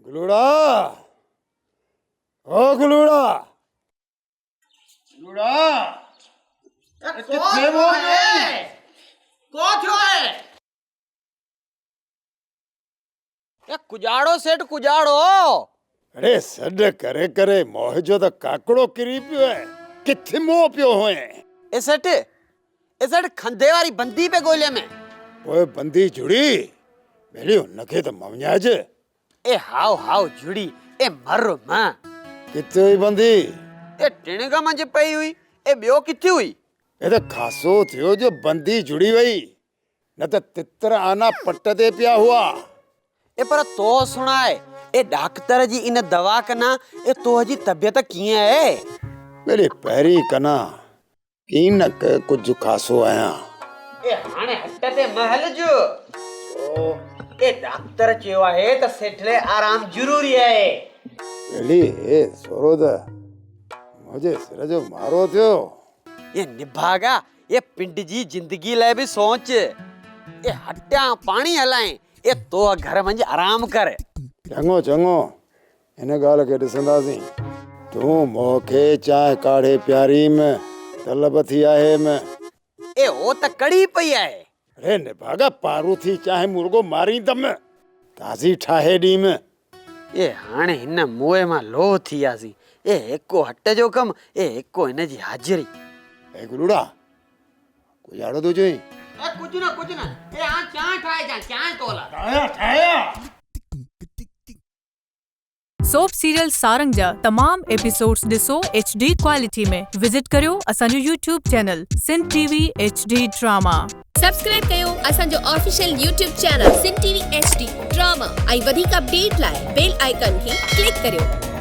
गुलूड़ा, ओ गुलूड़ा, गुलूड़ा, किथे वो है? को थियो है? ए कुजाड़ो सेठ कुजाड़ो। अरे सड करे करे मोह जो तो काकड़ो किरी पियो है। किथे मोह पियो होए? ए सेठ खंधे वाली बंदी पे गोले में। ओए बंदी जुड़ी, मेरी उनके तो मवन्याज। ए हाउ जुड़ी, ए मर मां। किथे हुई बंदी? ए टिणगा मंज पई हुई, ए बियो किथे हुई? ए तो खासो थियो जो बंदी जुड़ी वई, न तो तितर आना पट दे पिया हुआ। ए पर तो सुनाए, ए डॉक्टर जी इन दवा कना, ए तो जी तबियत किए है? मेरी पैरी कना, कीन के कुछ खासो आया। ए हाने हटते महल जो। ए डॉक्टर चयो है त सेठले आराम जरूरी है। पेली ए सोरो द मुझे सिर जो मारो थियो। ये निभागा, ये पिंड जी जिंदगी ले भी सोच। ये हट्या पानी हलाए, ये तो घर मंज आराम कर। चंगो चंगो, इन गाल के ॾिसंदासीं। तू मोखे चाहे काढ़े प्यारी में तलब थी आहे में। ए ओ त कड़ी पई है। अरे निभागा पारू थी चाहे मुर्गो मारी दम ताजी ठाहे डी में। ए हाने इन मोए मा लो थी आसी। ए एको हट जो कम, ए एको इन जी हाजिरी। ए गुलूड़ा, कोई आड़ो दो जोई। ए कुछ ना, ए आ चाय ठाए जा, चाय तोला। ठाया। सोप सीरियल सारंग जा तमाम एपिसोड्स ॾिसो HD क्वालिटी में। विजिट करियो असांजो YouTube channel Sindh TV HD drama. Subscribe कयो असांजो official YouTube channel Sindh TV HD drama ऐं वधीक अपडेट लाइ बेल आइकन खे क्लिक करियो।